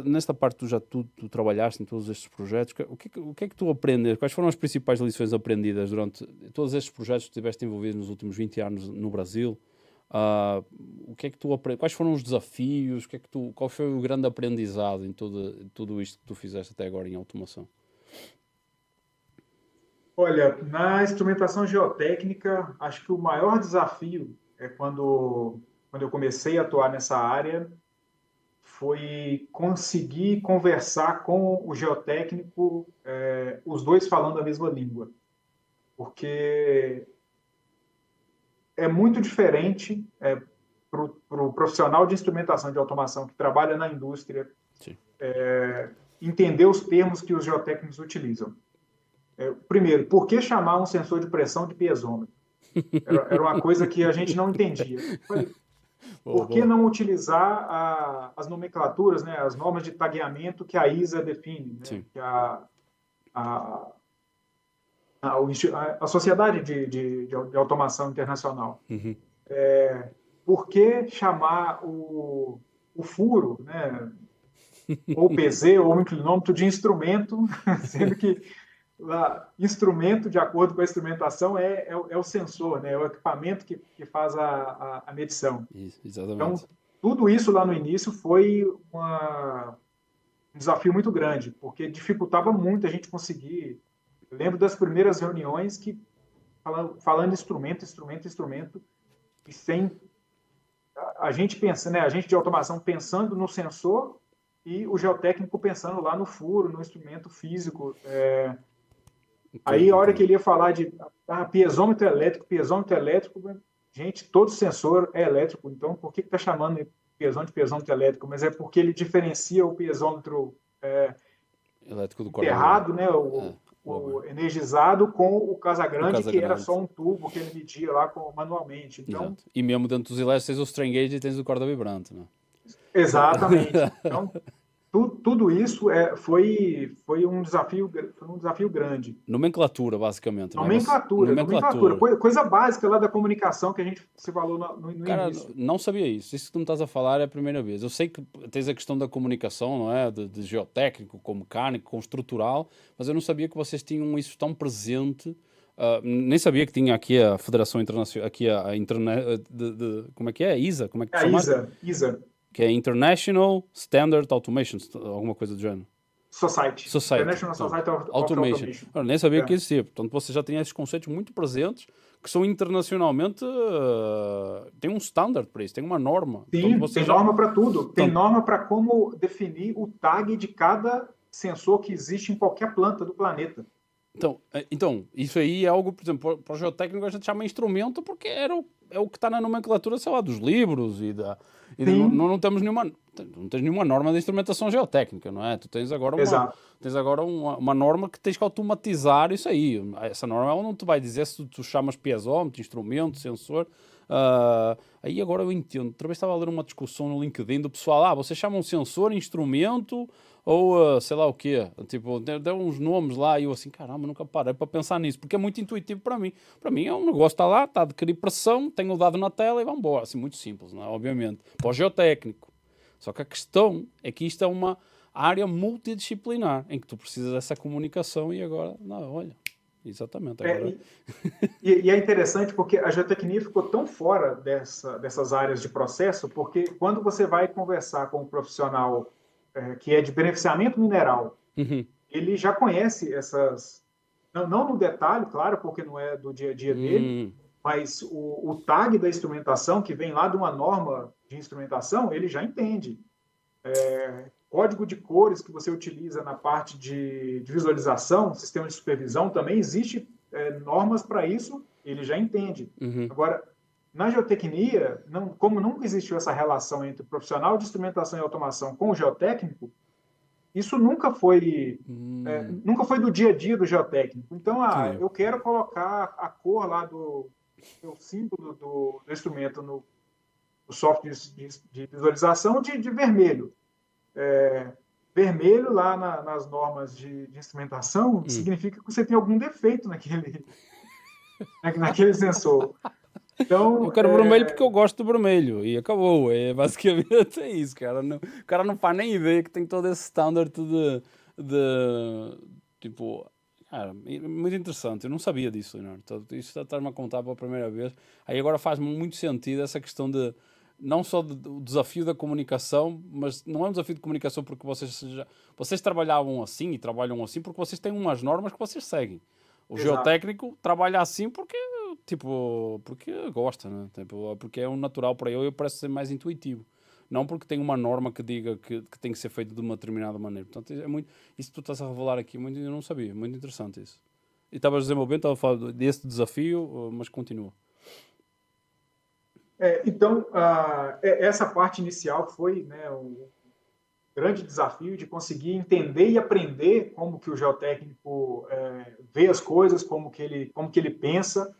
nesta parte tu trabalhaste em todos estes projetos, o que é que tu aprendes? Quais foram as principais lições aprendidas durante todos estes projetos que estiveste envolvido nos últimos 20 anos no Brasil? O que é que tu aprendes? Quais foram os desafios? Qual foi o grande aprendizado em tudo isto que tu fizeste até agora em automação? Olha, na instrumentação geotécnica, acho que o maior desafio é quando eu comecei a atuar nessa área, foi conseguir conversar com o geotécnico, os dois falando a mesma língua. Porque é muito diferente para o profissional de instrumentação de automação que trabalha na indústria Sim. entender os termos que os geotécnicos utilizam. Primeiro, por que chamar um sensor de pressão de piezômetro? Era uma coisa que a gente não entendia. Por que não utilizar as nomenclaturas, né, as normas de tagueamento que a ISA define, né, que a Sociedade de Automação Internacional? Uhum. Por que chamar o furo, né, ou PZ, ou inclinômetro de instrumento, sendo que instrumento, de acordo com a instrumentação, é o sensor, né? É o equipamento que faz a medição. Isso, exatamente. Então, tudo isso lá no início foi um desafio muito grande, porque dificultava muito a gente conseguir. Eu lembro das primeiras reuniões que falando instrumento, e sem a gente pensando, né? A gente de automação pensando no sensor e o geotécnico pensando lá no furo, no instrumento físico. Aí, a hora que ele ia falar de piezômetro elétrico, gente, todo sensor é elétrico, então por que está chamando de piezômetro elétrico? Mas é porque ele diferencia o piezômetro elétrico do enterrado, né, o energizado, com o Casagrande, que era só um tubo que ele media lá manualmente. Então, e mesmo dentro dos elétricos tens o strain gauge e tens o corda vibrante, não é? Exatamente. Então, tudo isso foi um desafio grande. Nomenclatura, basicamente. Nomenclatura. Coisa básica lá da comunicação que a gente se falou no início. Não sabia isso. Isso que tu me estás a falar é a primeira vez. Eu sei que tens a questão da comunicação, não é? De geotécnico, com mecânico, com estrutural, mas eu não sabia que vocês tinham isso tão presente. Nem sabia que tinha aqui a Federação Internacional, aqui a internet, como é que é? ISA? Como é que se chama? ISA. Que é International Standard Automation, alguma coisa do género. Society. International Society of Automation. Eu nem sabia que existia. Portanto, você já tinha esses conceitos muito presentes, que são internacionalmente... tem um standard para isso, tem uma norma. Sim, tem norma para tudo. Tem norma para como definir o tag de cada sensor que existe em qualquer planta do planeta. Então, isso aí é algo, por exemplo, para o geotécnico a gente chama instrumento porque é o que está na nomenclatura, sei lá, dos livros não temos nenhuma norma de instrumentação geotécnica, não é? Tu tens agora uma norma que tens que automatizar isso aí. Essa norma ela não te vai dizer se tu chamas piezômetro, instrumento, sensor. Aí agora eu entendo. Outra vez estava a ler uma discussão no LinkedIn do pessoal, vocês chamam sensor, instrumento ou sei lá o quê. Tipo, deu uns nomes lá e eu assim, caramba, nunca parei para pensar nisso, porque é muito intuitivo para mim. Para mim é um negócio, está lá, está a adquirir pressão, tenho o dado na tela e vamos embora. Assim, muito simples, não é? Obviamente. Para o geotécnico. Só que a questão é que isto é uma área multidisciplinar, em que tu precisas dessa comunicação e agora, não, olha... Exatamente. Agora... E é interessante porque a geotecnia ficou tão fora dessas áreas de processo, porque quando você vai conversar com um profissional que é de beneficiamento mineral, ele já conhece essas... Não no detalhe, claro, porque não é do dia a dia dele, mas o tag da instrumentação, que vem lá de uma norma de instrumentação, ele já entende. Código de cores que você utiliza na parte de visualização, sistema de supervisão, também existe normas para isso, ele já entende. Agora, na geotecnia, como nunca existiu essa relação entre o profissional de instrumentação e automação com o geotécnico, isso nunca foi do dia a dia do geotécnico. Então, eu quero colocar a cor lá do símbolo do instrumento no software de visualização de vermelho. Vermelho lá nas normas de instrumentação significa que você tem algum defeito naquele sensor. Então, Eu quero vermelho porque eu gosto do vermelho e acabou. É basicamente é isso, cara. O cara não faz nem ideia que tem todo esse standard de tipo. Cara, muito interessante. Eu não sabia disso, Leonardo. Isso está-me a contar pela primeira vez. Aí agora faz muito sentido essa questão de não só do desafio da comunicação, mas não é um desafio de comunicação porque vocês trabalhavam assim e trabalham assim porque vocês têm umas normas que vocês seguem. O exato. geotécnico trabalha assim porque, tipo, porque gosta, né? Tipo, porque é um natural para ele e parece ser mais intuitivo. Não porque tem uma norma que diga que tem que ser feito de uma determinada maneira. Portanto, é muito, isso que tu estás a revelar aqui, muito, eu não sabia, muito interessante isso. E estavas desenvolvendo, estava a falar desse desafio, mas continua. Então, essa parte inicial foi, né, o grande desafio de conseguir entender e aprender como que o geotécnico vê as coisas, como que ele pensa,